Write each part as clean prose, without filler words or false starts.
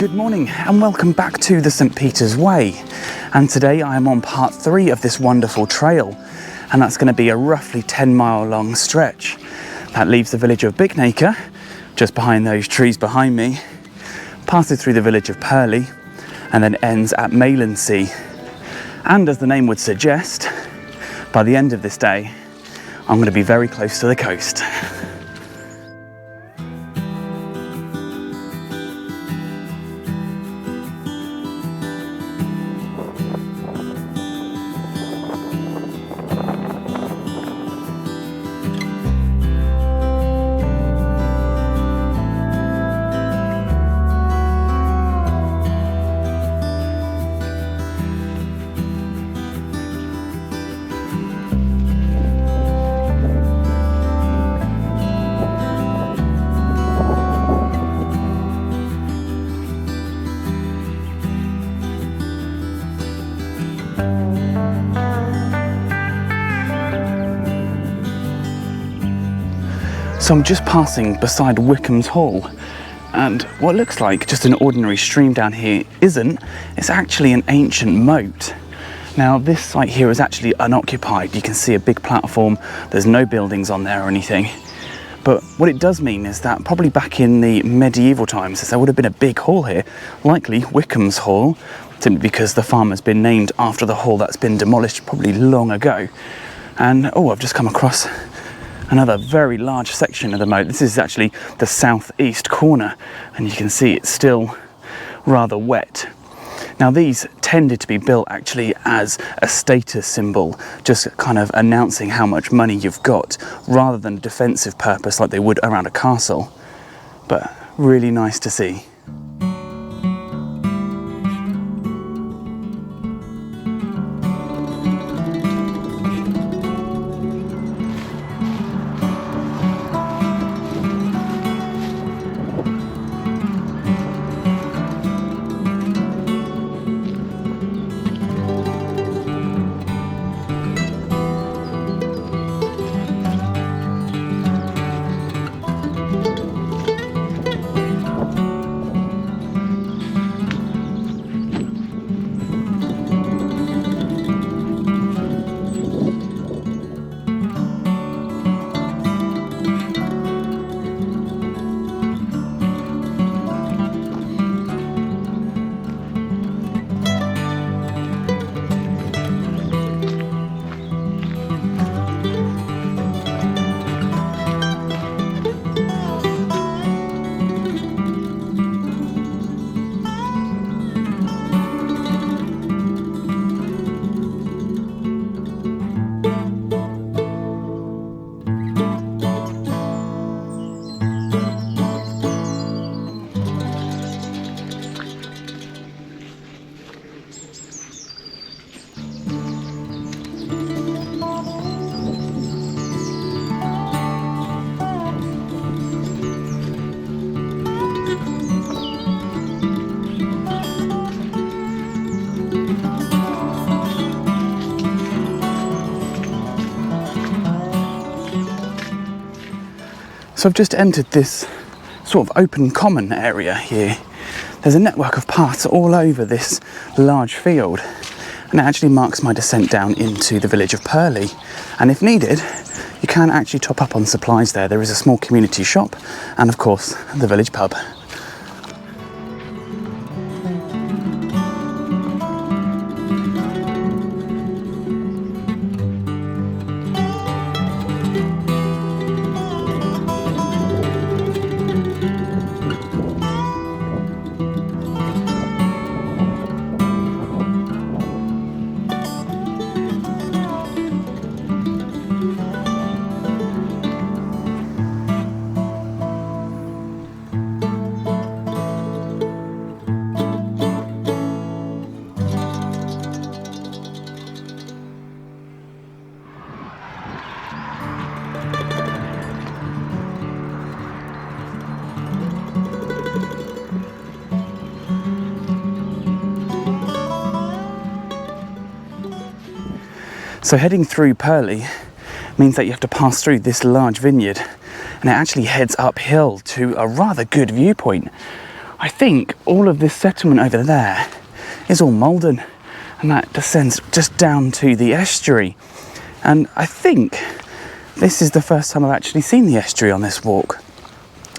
Good morning and welcome back to the St Peter's Way, and today I am on part 3 of this wonderful trail, and that's going to be a roughly 10-mile long stretch that leaves the village of Bicknacre just behind those trees behind me, passes through the village of Pearly and then ends at Maylandsea. And as the name would suggest, by the end of this day I'm going to be very close to the coast. So I'm just passing beside Wickham's Hall, and what looks like just an ordinary stream down here isn't. It's actually an ancient moat. Now this site here is actually unoccupied. You can see a big platform, there's no buildings on there or anything. But what it does mean is that probably back in the medieval times there would have been a big hall here, likely Wickham's Hall, simply because the farm has been named after the hall that's been demolished probably long ago. And oh, I've just come across another very large section of the moat. This is actually the southeast corner, and you can see it's still rather wet. Now these tended to be built actually as a status symbol, just kind of announcing how much money you've got, rather than a defensive purpose like they would around a castle. But really nice to see. So I've just entered this sort of open common area here. There's a network of paths all over this large field, and it actually marks my descent down into the village of Pearly. And if needed, you can actually top up on supplies there. There is a small community shop and of course the village pub. So heading through Pearly means that you have to pass through this large vineyard, and it actually heads uphill to a rather good viewpoint. I think all of this settlement over there is all Mundon, and that descends just down to the estuary. And I think this is the first time I've actually seen the estuary on this walk.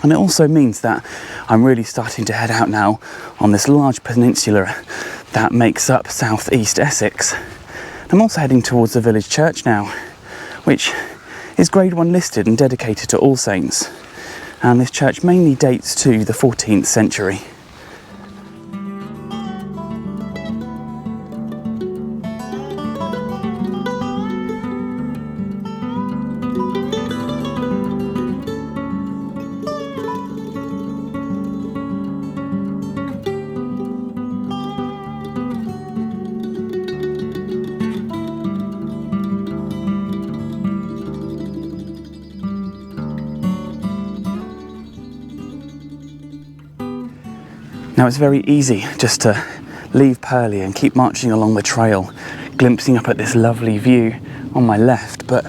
And it also means that I'm really starting to head out now on this large peninsula that makes up southeast Essex. I'm also heading towards the village church now, which is Grade 1 listed and dedicated to All Saints. And this church mainly dates to the 14th century. Now it's very easy just to leave Pearly and keep marching along the trail, glimpsing up at this lovely view on my left, but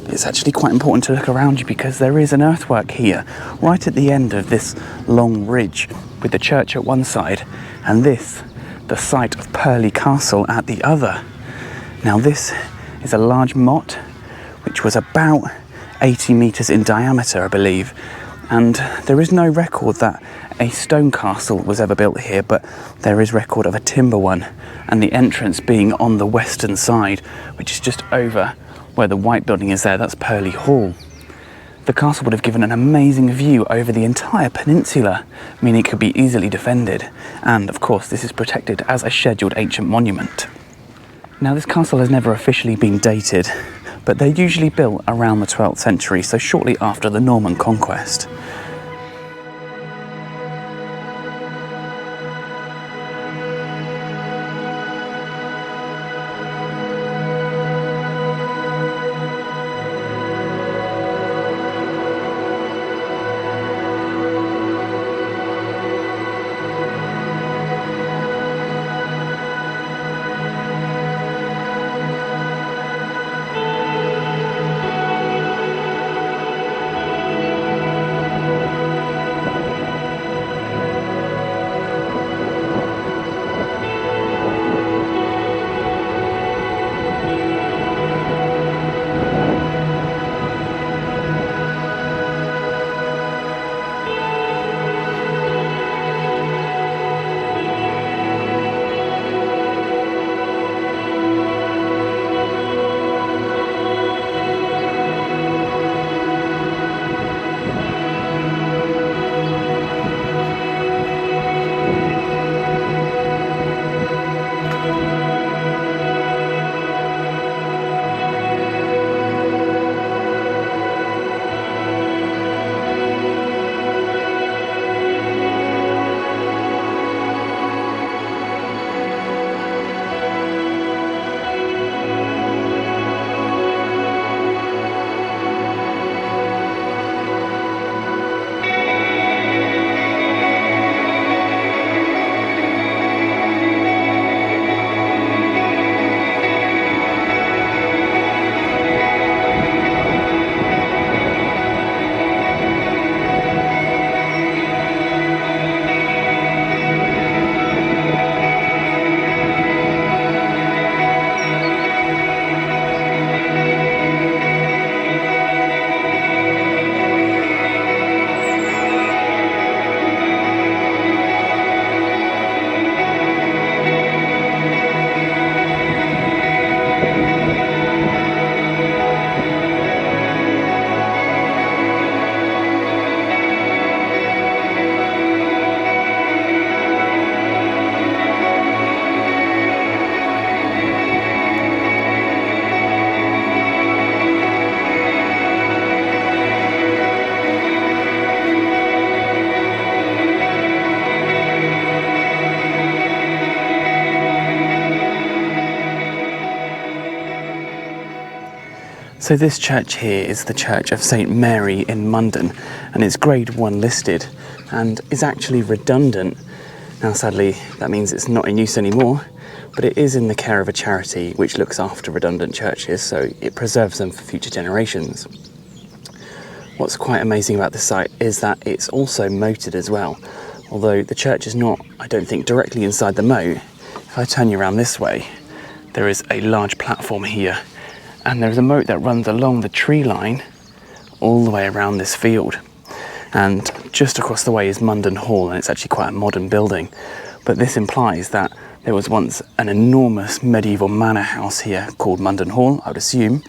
it's actually quite important to look around you because there is an earthwork here, right at the end of this long ridge, with the church at one side and this, the site of Pearly Castle, at the other. Now this is a large moat, which was about 80 metres in diameter, I believe, and there is no record that a stone castle was ever built here, but there is record of a timber one, and the entrance being on the western side, which is just over where the white building is there. That's Pearly Hall. The castle would have given an amazing view over the entire peninsula, meaning it could be easily defended, and of course this is protected as a scheduled ancient monument. Now this castle has never officially been dated, but they're usually built around the 12th century, so shortly after the Norman conquest. So this church here is the Church of St Mary in Mundon, and it's Grade 1 listed and is actually redundant. Now sadly that means it's not in use anymore, but it is in the care of a charity which looks after redundant churches, so it preserves them for future generations. What's quite amazing about this site is that it's also moated as well, although the church is not, I don't think, directly inside the moat. If I turn you around this way, there is a large platform here, and there is a moat that runs along the tree line all the way around this field. And just across the way is Mundon Hall, and it's actually quite a modern building. But this implies that there was once an enormous medieval manor house here called Mundon Hall, I would assume.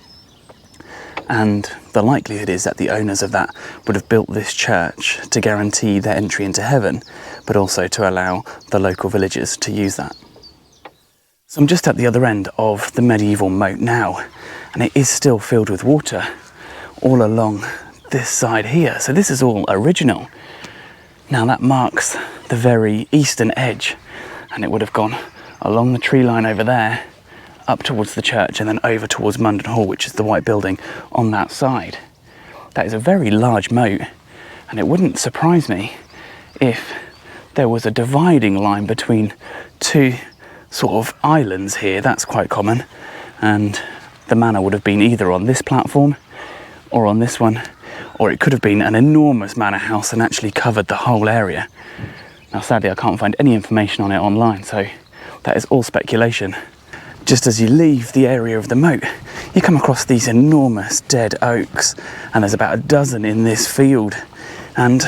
And the likelihood is that the owners of that would have built this church to guarantee their entry into heaven, but also to allow the local villagers to use that. So I'm just at the other end of the medieval moat now, and it is still filled with water all along this side here. So this is all original. Now that marks the very eastern edge, and it would have gone along the tree line over there, up towards the church, and then over towards Mundon Hall, which is the white building on that side. That is a very large moat, and it wouldn't surprise me if there was a dividing line between two sort of islands here. That's quite common, and the manor would have been either on this platform or on this one, or it could have been an enormous manor house and actually covered the whole area. Now sadly I can't find any information on it online, so that is all speculation. Just as you leave the area of the moat, you come across these enormous dead oaks, and there's about a dozen in this field. And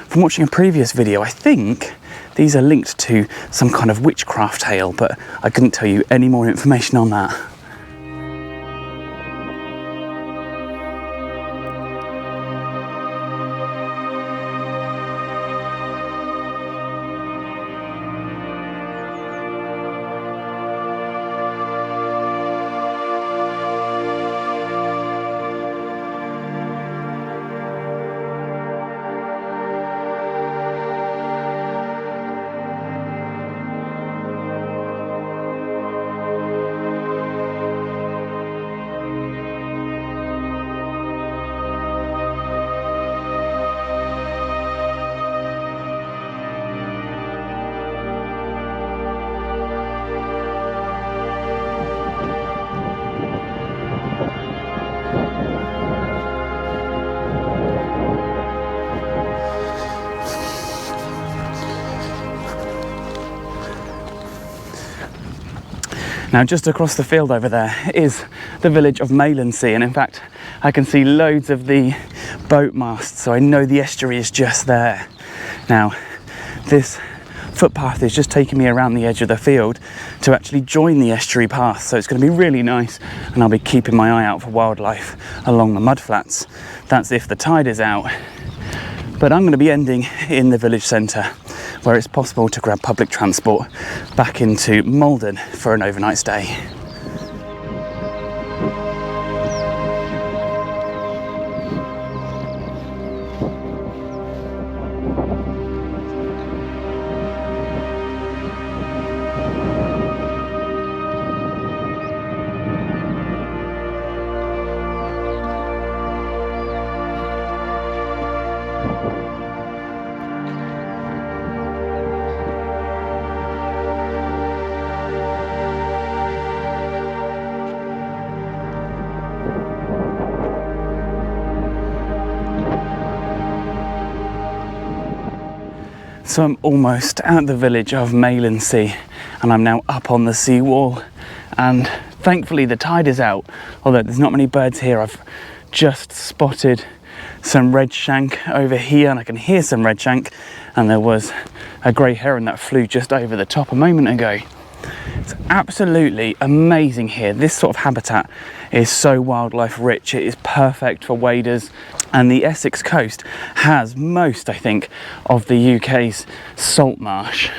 from watching a previous video, I think these are linked to some kind of witchcraft tale, but I couldn't tell you any more information on that. Now just across the field over there is the village of Maylandsea, and in fact I can see loads of the boat masts, so I know the estuary is just there. Now this footpath is just taking me around the edge of the field to actually join the estuary path, so it's going to be really nice, and I'll be keeping my eye out for wildlife along the mudflats. That's if the tide is out. But I'm going to be ending in the village centre, where it's possible to grab public transport back into Mundon for an overnight stay. So I'm almost at the village of Maylandsea, and I'm now up on the seawall, and thankfully the tide is out, although there's not many birds here. I've just spotted some red shank over here, and I can hear some red shank, and there was a grey heron that flew just over the top a moment ago. It's absolutely amazing here. This sort of habitat is so wildlife rich. It is perfect for waders, and the Essex coast has most, I think, of the UK's salt marsh.